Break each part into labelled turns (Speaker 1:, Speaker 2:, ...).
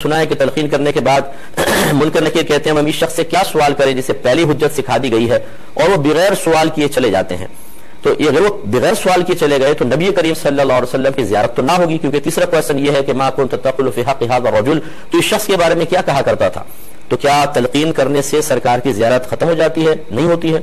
Speaker 1: سنا ہے کہ تلقین کرنے کے بعد منکر نکیر کہتے ہیں ہم اس شخص سے کیا سوال کریں جسے پہلی حجت سکھا دی گئی ہے اور وہ بغیر سوال کیے چلے جاتے ہیں. تو اگر وہ بغیر سوال کیے چلے گئے تو نبی کریم صلی اللہ علیہ وسلم کی زیارت تو نہ ہوگی، کیونکہ تیسرا کویشچن یہ ہے کہ ما كنت تقول في حق هذا الرجل، تو اس شخص کے بارے میں کیا کہا کرتا تھا. تو کیا تلقین کرنے سے سرکار کی زیارت ختم ہو جاتی ہے؟ نہیں ہوتی ہے.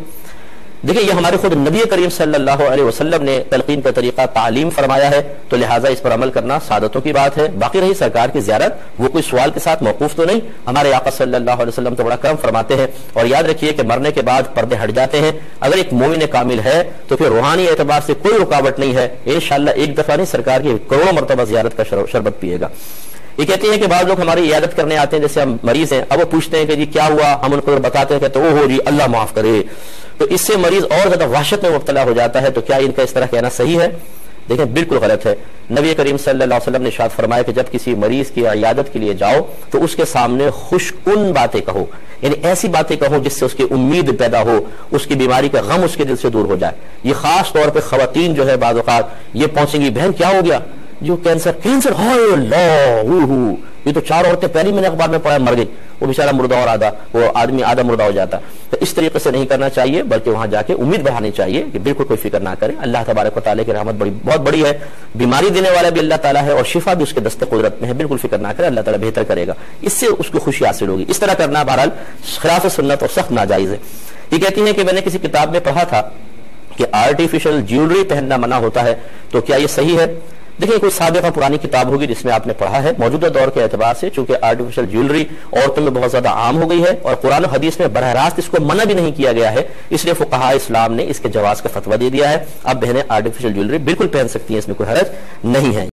Speaker 1: دیکھیں یہ ہمارے خود نبی کریم صلی اللہ علیہ وسلم نے تلقین کا طریقہ تعلیم فرمایا ہے، تو لہٰذا اس پر عمل کرنا سعادتوں کی بات ہے. باقی رہی سرکار کی زیارت، وہ کوئی سوال کے ساتھ موقوف تو نہیں. ہمارے آقا صلی اللہ علیہ وسلم تو بڑا کرم فرماتے ہیں، اور یاد رکھیے کہ مرنے کے بعد پردے ہٹ جاتے ہیں. اگر ایک مومن کامل ہے تو پھر روحانی اعتبار سے کوئی رکاوٹ نہیں ہے. انشاءاللہ ایک دفعہ نہیں، سرکار کی کروڑوں مرتبہ زیارت کا شربت پیے گا. یہ کہتے ہیں کہ بعض لوگ ہماری عیادت کرنے آتے ہیں، جیسے ہم مریض ہیں، اب وہ پوچھتے ہیں کہ جی کیا ہوا، ہم ان کو بتاتے ہیں کہ اوہ جی اللہ معاف کرے، تو اس سے مریض اور زیادہ وحشت میں مبتلا ہو جاتا ہے. تو کیا ان کا اس طرح کہنا صحیح ہے؟ دیکھیں بالکل غلط ہے. نبی کریم صلی اللہ علیہ وسلم نے ارشاد فرمایا کہ جب کسی مریض کی عیادت کے لیے جاؤ تو اس کے سامنے خوش کن باتیں کہو، یعنی ایسی باتیں کہو جس سے اس کی امید پیدا ہو، اس کی بیماری کا غم اس کے دل سے دور ہو جائے. یہ خاص طور پہ خواتین جو ہے بعض اوقات یہ پہنچیں گی، بہن کیا ہو گیا، جو کینسر ہائے اللہ، یہ تو 4 عورتیں پہلی میں نے اخبار میں پڑھا مر گئی، وہ بیچارہ مردہ اور وہ آدمی آدھا مردہ ہو جاتا. تو اس طریقے سے نہیں کرنا چاہیے، بلکہ وہاں جا کے امید بڑھانی چاہیے کہ بالکل کوئی فکر نہ کریں. اللہ تبارک و تعالیٰ کی رحمت بہت بڑی ہے، بیماری دینے والا بھی اللہ تعالیٰ ہے اور شفا بھی اس کے دست قدرت میں ہے. بالکل فکر نہ کریں، اللہ تعالیٰ بہتر کرے گا، اس سے اس کو خوشی حاصل ہوگی. اس طرح کرنا بہرحال خلاف سنت اور سخت ناجائز ہے. یہ کہتی ہیں کہ میں نے کسی کتاب میں پڑھا تھا کہ آرٹیفیشل جیولری پہننا منع ہوتا ہے، تو کیا یہ صحیح ہے؟ دیکھیں کوئی سابقہ پرانی کتاب ہوگی جس میں آپ نے پڑھا ہے. موجودہ دور کے اعتبار سے چونکہ آرٹیفیشل جیولری عورتوں میں بہت زیادہ عام ہو گئی ہے اور قرآن و حدیث میں براہ راست اس کو منع بھی نہیں کیا گیا ہے، اس لیے فقہاء اسلام نے اس کے جواز کا فتویٰ دے دیا ہے. اب بہنیں آرٹیفیشل جیولری بالکل پہن سکتی ہیں، اس میں کوئی حرج نہیں ہے.